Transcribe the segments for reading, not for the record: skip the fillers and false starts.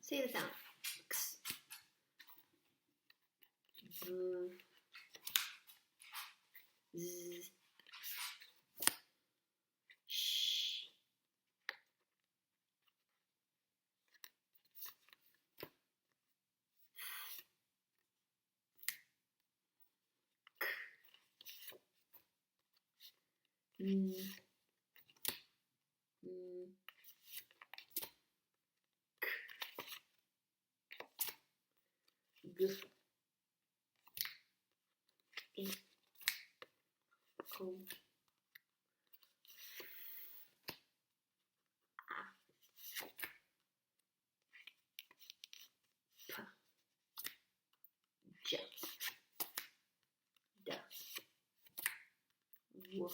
Say the sound. X. Z. Z. Sh. K. N. N. G. I. O. P. J. D. W.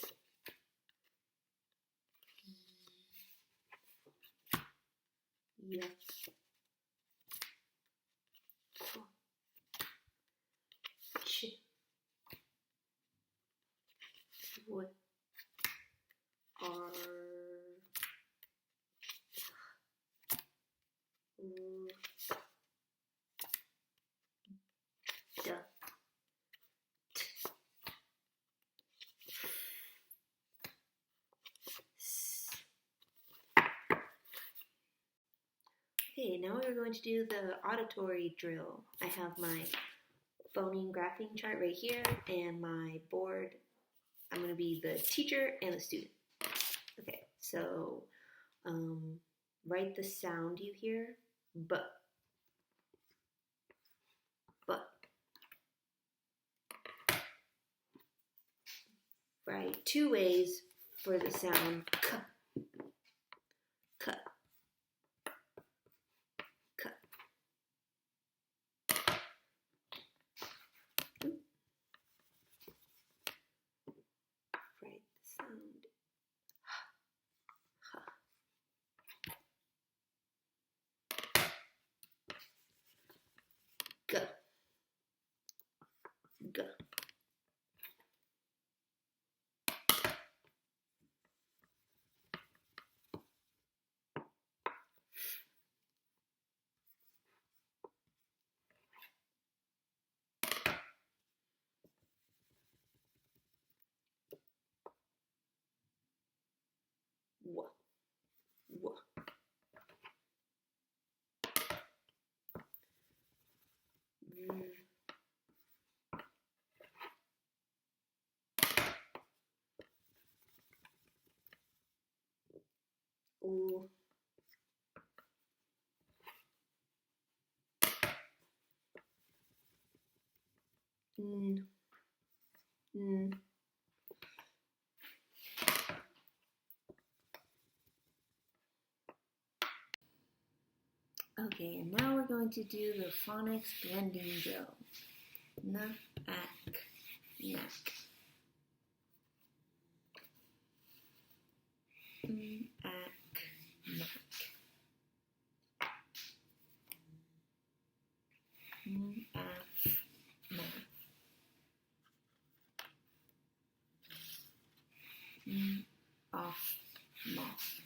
Y. F. Ch. W. R. U. D. T. S. Okay, now we're going to do the auditory drill. I have my phoneme graphing chart right here and my board. I'm going to be the teacher and the student. Okay, so write the sound you hear, but. Write two ways for the sound k. K. K. Write the sound h. G. G. W. W. V. U. N. N. Okay, and now we're going to do the phonics blending drill. N, ak, nak. N, ak, nak. N, af, nak. N, off, moth.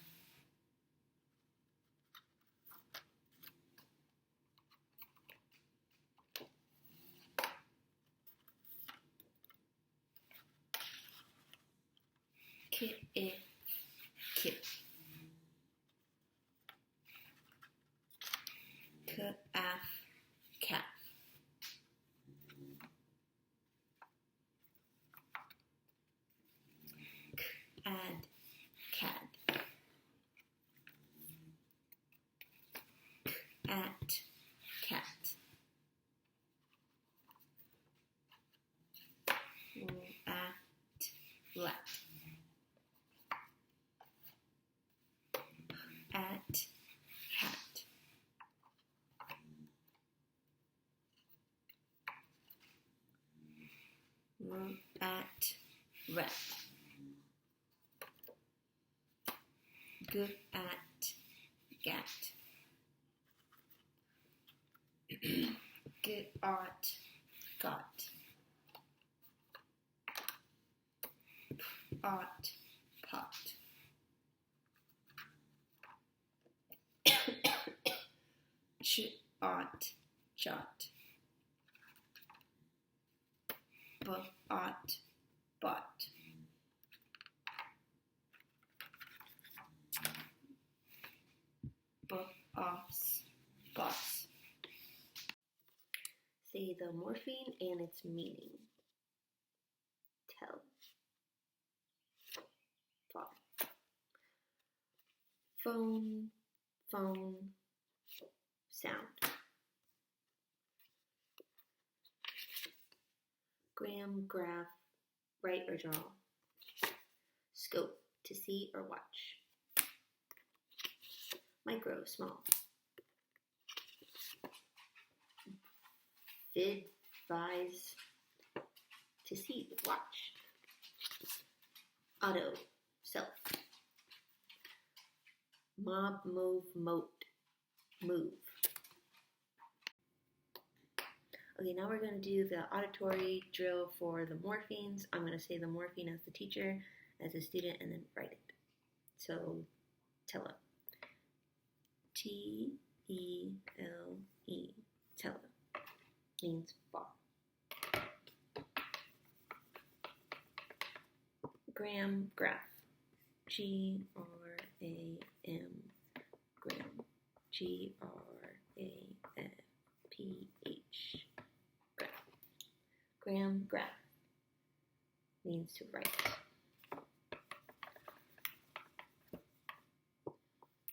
K, I, K. K, af, calf. K, ad, cad. K, at, cat. L, at, lat. At, hat. R, at, rat. G, at, gat. G, art, got. Art, pot. Ch, ought, jot. Ought, bought. Offs, boss. Say the morpheme and its meaning. Tell. Fall. Phone, phone, sound. Gram, graph, write or draw. Scope, to see or watch. Micro, small. Vid, vise, to see, watch. Auto, self. Mob, move, moat, move. Okay, now we're going to do the auditory drill for the morphemes. I'm going to say the morpheme as the teacher, as a student, and then write it. So, tele. T-E-L-E, tele, means far. Gram, graph. G-R-A-M, gram. G-R-A-F-P-H, graph. Gram, graph, means to write.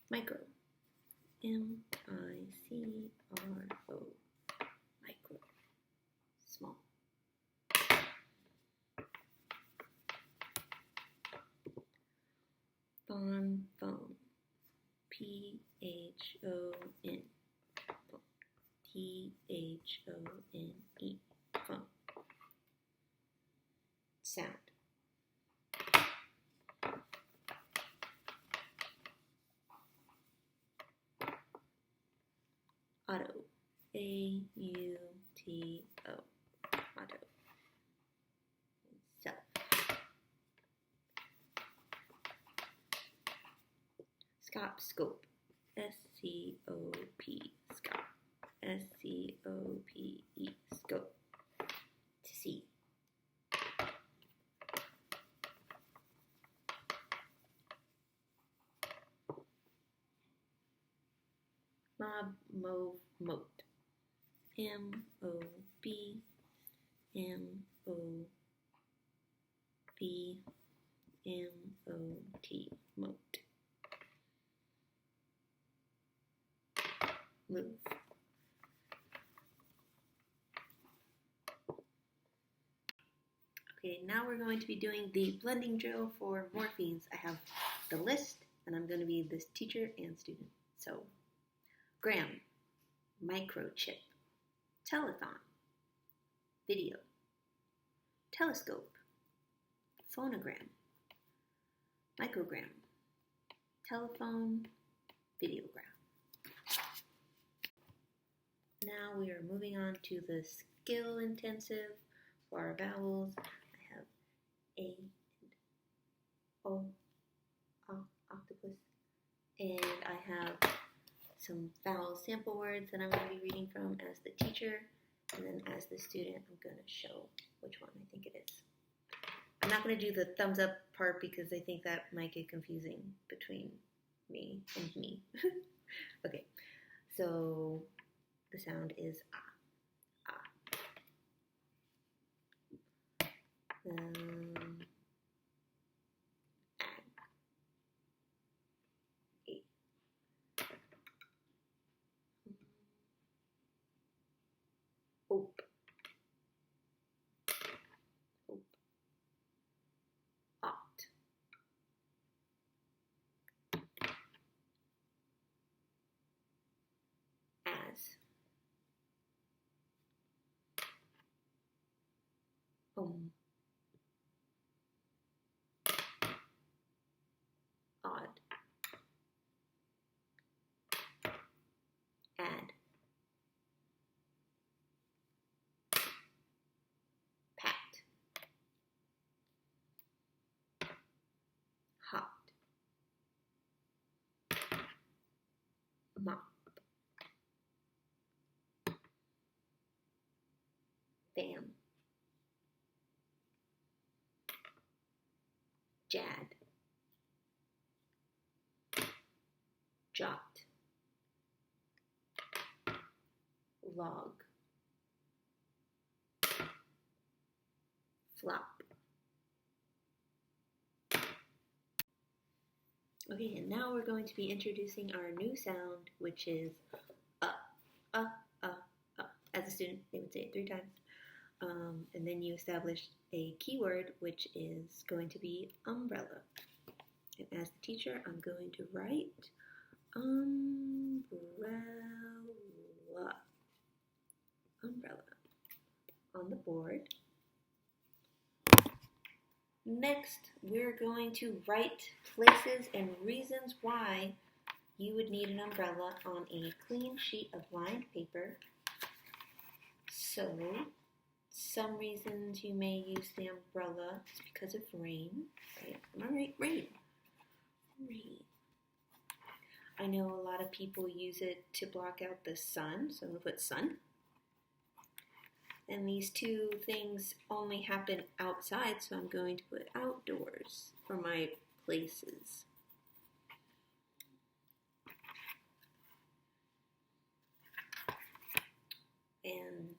Micro. M-I-C-R-O, micro, small. Phone, phone, P-H-O-N, phone, T-H-O-N-E, phone. Sound. Auto, A-U-T-O, auto. Self. Scope, S-C-O-P, scope, S-C-O-P-E, scope, to see. Mob, move, moat, M-O-B, M-O-B, M-O-T, moat. Move. Okay, now we're going to be doing the blending drill for morphemes. I have the list, and I'm going to be this teacher and student. So, gram, microchip, telethon, video, telescope, phonogram, microgram, telephone, videogram. Now we are moving on to the skill intensive for our vowels. I have A and O, octopus, and I have some vowel sample words that I'm going to be reading from as the teacher, and then as the student I'm going to show which one I think it is. I'm not going to do the thumbs up part because I think that might get confusing between me and me. Okay, so the sound is ah. Ag. E. Ope. Ope. Ought. As. jad, jot, log, flop. Okay, and now we're going to be introducing our new sound, which is uh, uh, uh, uh. As a student, they would say it 3 times. And then you establish a keyword, which is going to be umbrella. And as the teacher, I'm going to write umbrella on the board. Next, we're going to write places and reasons why you would need an umbrella on a clean sheet of lined paper. So, some reasons you may use the umbrella is because of rain. Right? Am I right? Rain. I know a lot of people use it to block out the sun, so I'm going to put sun. And these 2 things only happen outside, so I'm going to put outdoors for my places. And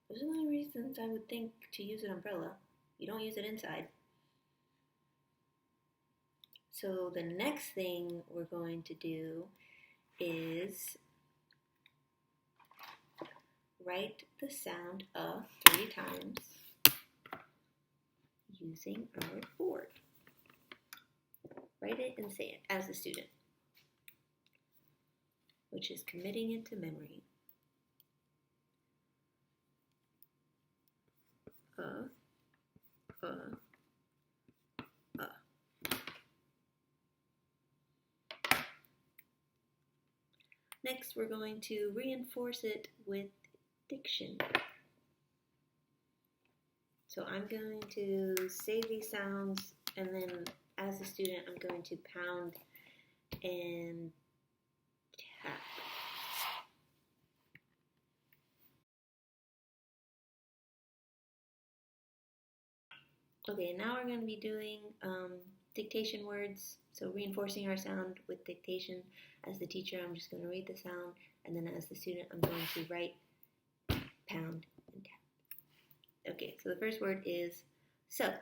those are the only reasons I would think to use an umbrella. You don't use it inside. So the next thing we're going to do is write the sound of 3 times using our board. Write it and say it as a student, which is committing it to memory. Next, we're going to reinforce it with diction. So I'm going to say these sounds, and then as a student, I'm going to pound and tap. Okay, now we're going to be doing dictation words. So reinforcing our sound with dictation. As the teacher, I'm just going to read the sound, and then as the student, I'm going to write, pound, and tap. Okay, so the first word is sup.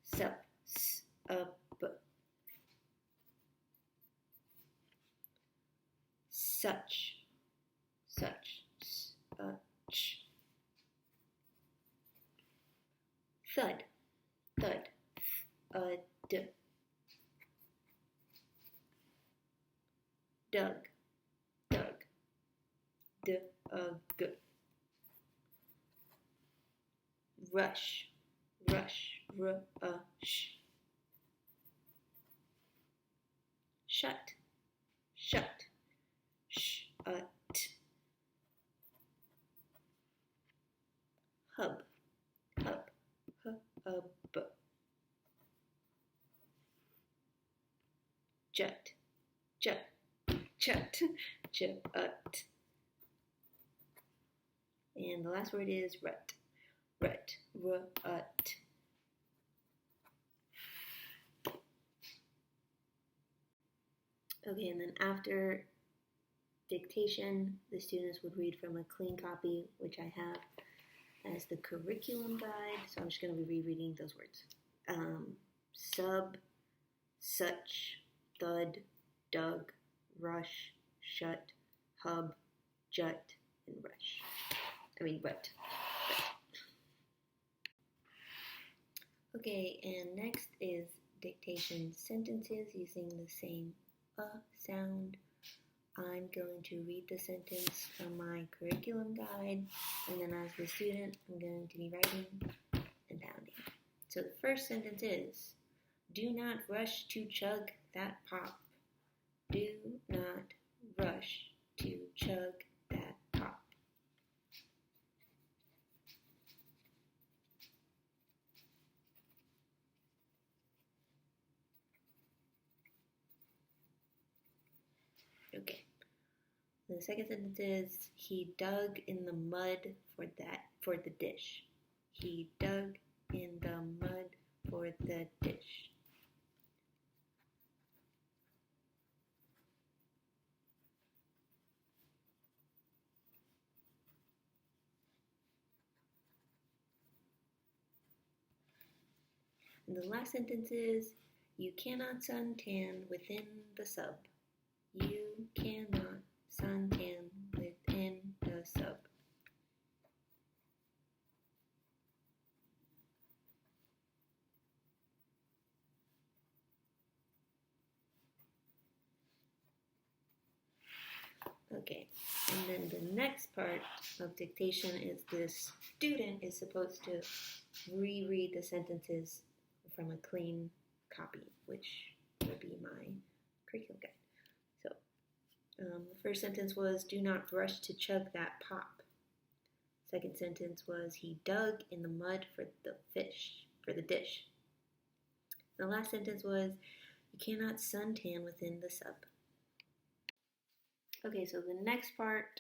Sup. Sup. Such. Such. Such. Thud. Thud. D. Dug. Dug. D. G. Rush. Rush. Sh. Shut. Shut. Shut. Hub. Hub. Hub. Jut. Jut. Jut. Jut. And the last word is rut. Rut. Rut. Okay, and then after dictation, the students would read from a clean copy, which I have as the curriculum guide. So I'm just going to be rereading those words. Sub, such, thud, dug, rush, shut, hub, jut, and rut. Okay, and next is dictation sentences using the same sound. I'm going to read the sentence from my curriculum guide, and then as the student, I'm going to be writing and pounding. So the first sentence is, do not rush to chug that pop. Do not rush to chug that pop. Okay. The second sentence is, he dug in the mud for the dish. He dug in the mud for the dish. And the last sentence is, you cannot suntan within the sub. You cannot suntan within the sub. Okay, and then the next part of dictation is the student is supposed to reread the sentences from a clean copy, which would be my curriculum guide. So the first sentence was, do not rush to chug that pop. Second sentence was, he dug in the mud for the dish. The last sentence was, you cannot suntan within the sub. Okay, so the next part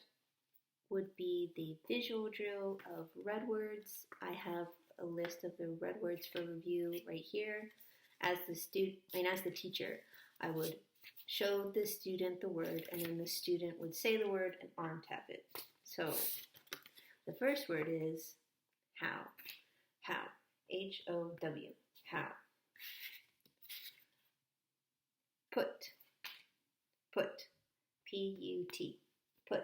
would be the visual drill of red words. I have a list of the red words for review right here. As the teacher, I would show the student the word, and then the student would say the word and arm tap it. So the first word is how. How. H-O-W. How. Put. Put. P-U-T. Put.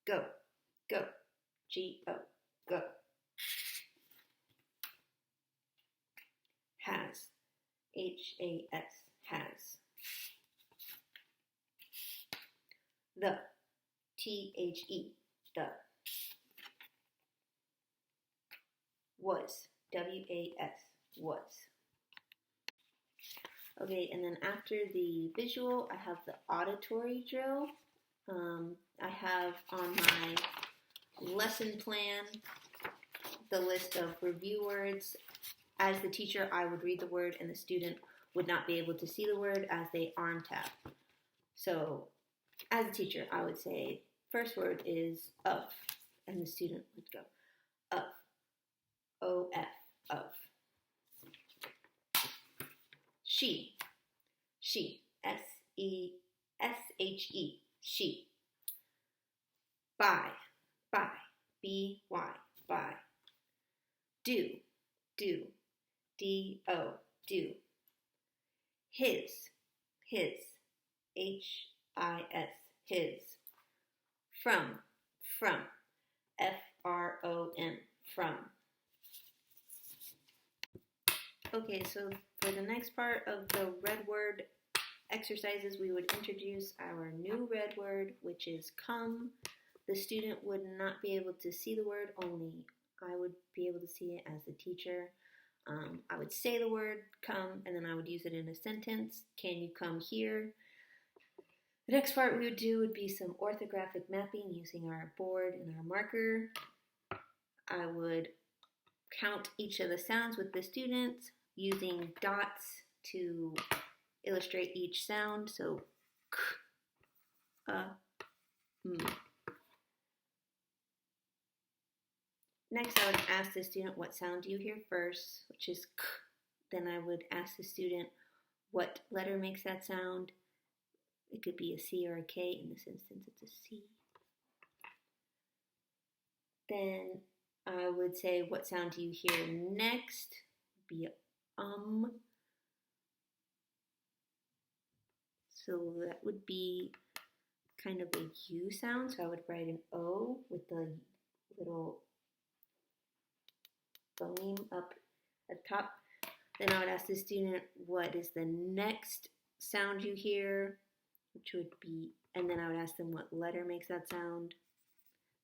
Go. Go. G-O. Go. Has. H-A-S. Has. The. T-H-E. The. Was. W-A-S. Was. Okay, and then after the visual, I have the auditory drill. I have on my lesson plan the list of review words. As the teacher, I would read the word and the student would not be able to see the word as they arm tap. So as a teacher, I would say, first word is of, and the student would go, of, O-F, of. She, S-E-S-H-E, she. By, B-Y, by. Do, D-O, do. His, H-I-S, his. From, F-R-O-M, from. Okay, so for the next part of the red word exercises, we would introduce our new red word, which is come. The student would not be able to see the word, only I would be able to see it as the teacher. I would say the word come, and then I would use it in a sentence. Can you come here? The next part we would do would be some orthographic mapping using our board and our marker. I would count each of the sounds with the students using dots to illustrate each sound. So, k, m. Next, I would ask the student, what sound do you hear first, which is k. Then I would ask the student, what letter makes that sound? It could be a C or a K. In this instance, it's a C. Then I would say, what sound do you hear next? Be So that would be kind of a U sound. So I would write an O with the little phoneme up at the top. Then I would ask the student, what is the next sound you hear? Which would be, and then I would ask them what letter makes that sound.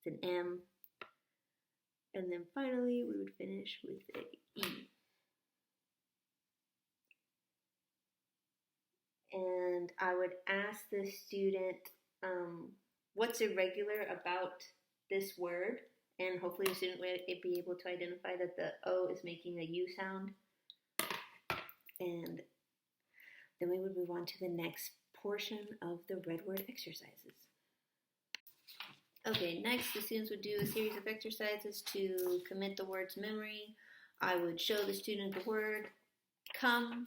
It's an M. And then finally, we would finish with an E. And I would ask the student, what's irregular about this word? And hopefully the student would be able to identify that the O is making a U sound. And then we would move on to the next portion of the red word exercises. Okay, next the students would do a series of exercises to commit the word to memory. I would show the student the word, come,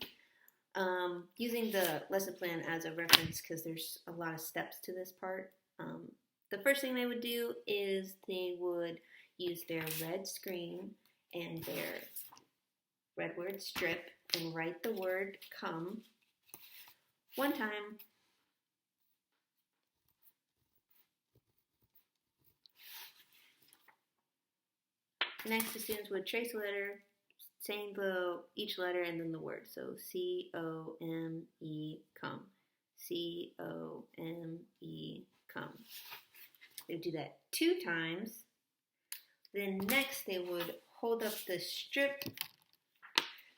using the lesson plan as a reference because there's a lot of steps to this part. The first thing they would do is they would use their red screen and their red word strip and write the word come one time. Next, the students would trace a letter, saying each letter and then the word. So C-O-M-E, come. C-O-M-E, come. They would do that 2 times. Then next, they would hold up the strip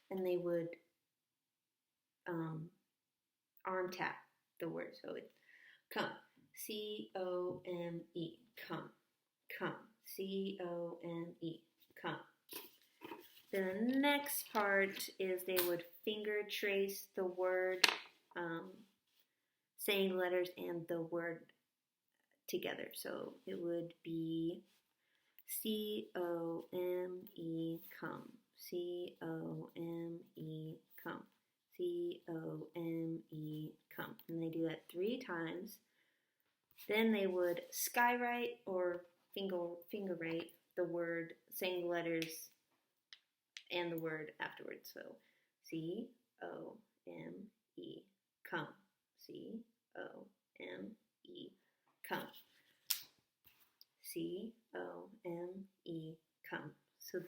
and they would arm tap the word. So it's come. C-O-M-E, come. Come. C-O-M-E, come. The next part is they would finger trace the word, saying letters and the word together. So it would be C-O-M-E, come. C-O-M-E, come. C-O-M-E, come. And they do that 3 times. Then they would skywrite or finger write the word, saying the letters and the word afterwards. So C-O-M-E, come. C-O-M-E, come. C-O-M-E, come. So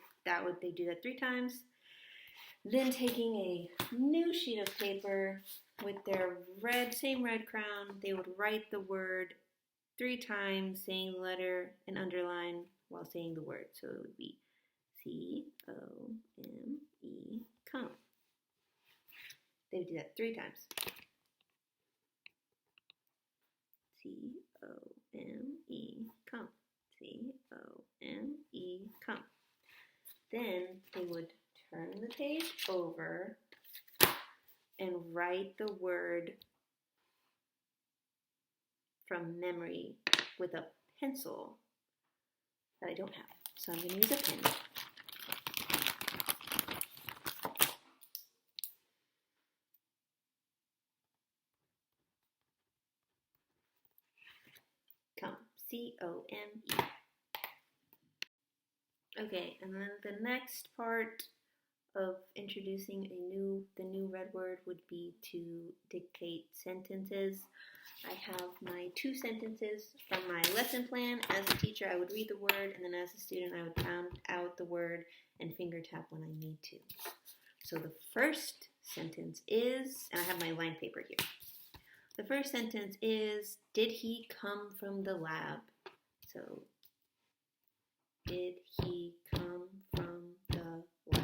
they do that 3 times. Then taking a new sheet of paper with their same red crown, they would write the word 3 times, saying the letter and underline while saying the word. So it would be C-O-M-E, come. They would do that 3 times. C-O-M-E, come. C-O-M-E, come. Then they would turn the page over and write the word from memory with a pencil that I don't have. So I'm going to use a pen. Come. C-O-M-E. Okay, and then the next part of introducing the new red word would be to dictate sentences. I have my 2 sentences from my lesson plan. As a teacher, I would read the word, and then as a student, I would pound out the word and finger tap when I need to. So the first sentence is, and I have my line paper here. The first sentence is, did he come from the lab? So, did he come from the lab?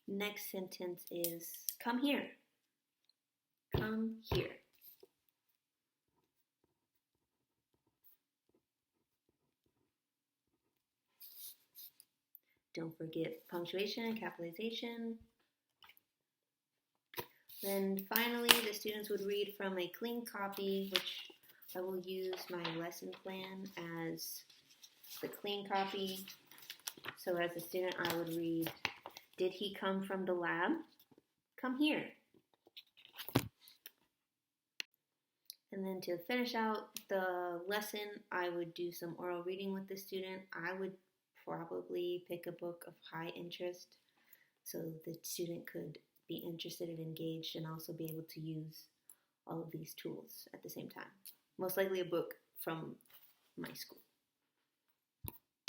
Next sentence is, come here. Come here. Don't forget punctuation and capitalization. Then finally, the students would read from a clean copy, which I will use my lesson plan as the clean copy. So as a student, I would read, did he come from the lab? Come here. And then to finish out the lesson, I would do some oral reading with the student. I would probably pick a book of high interest so the student could be interested and engaged and also be able to use all of these tools at the same time. Most likely a book from my school.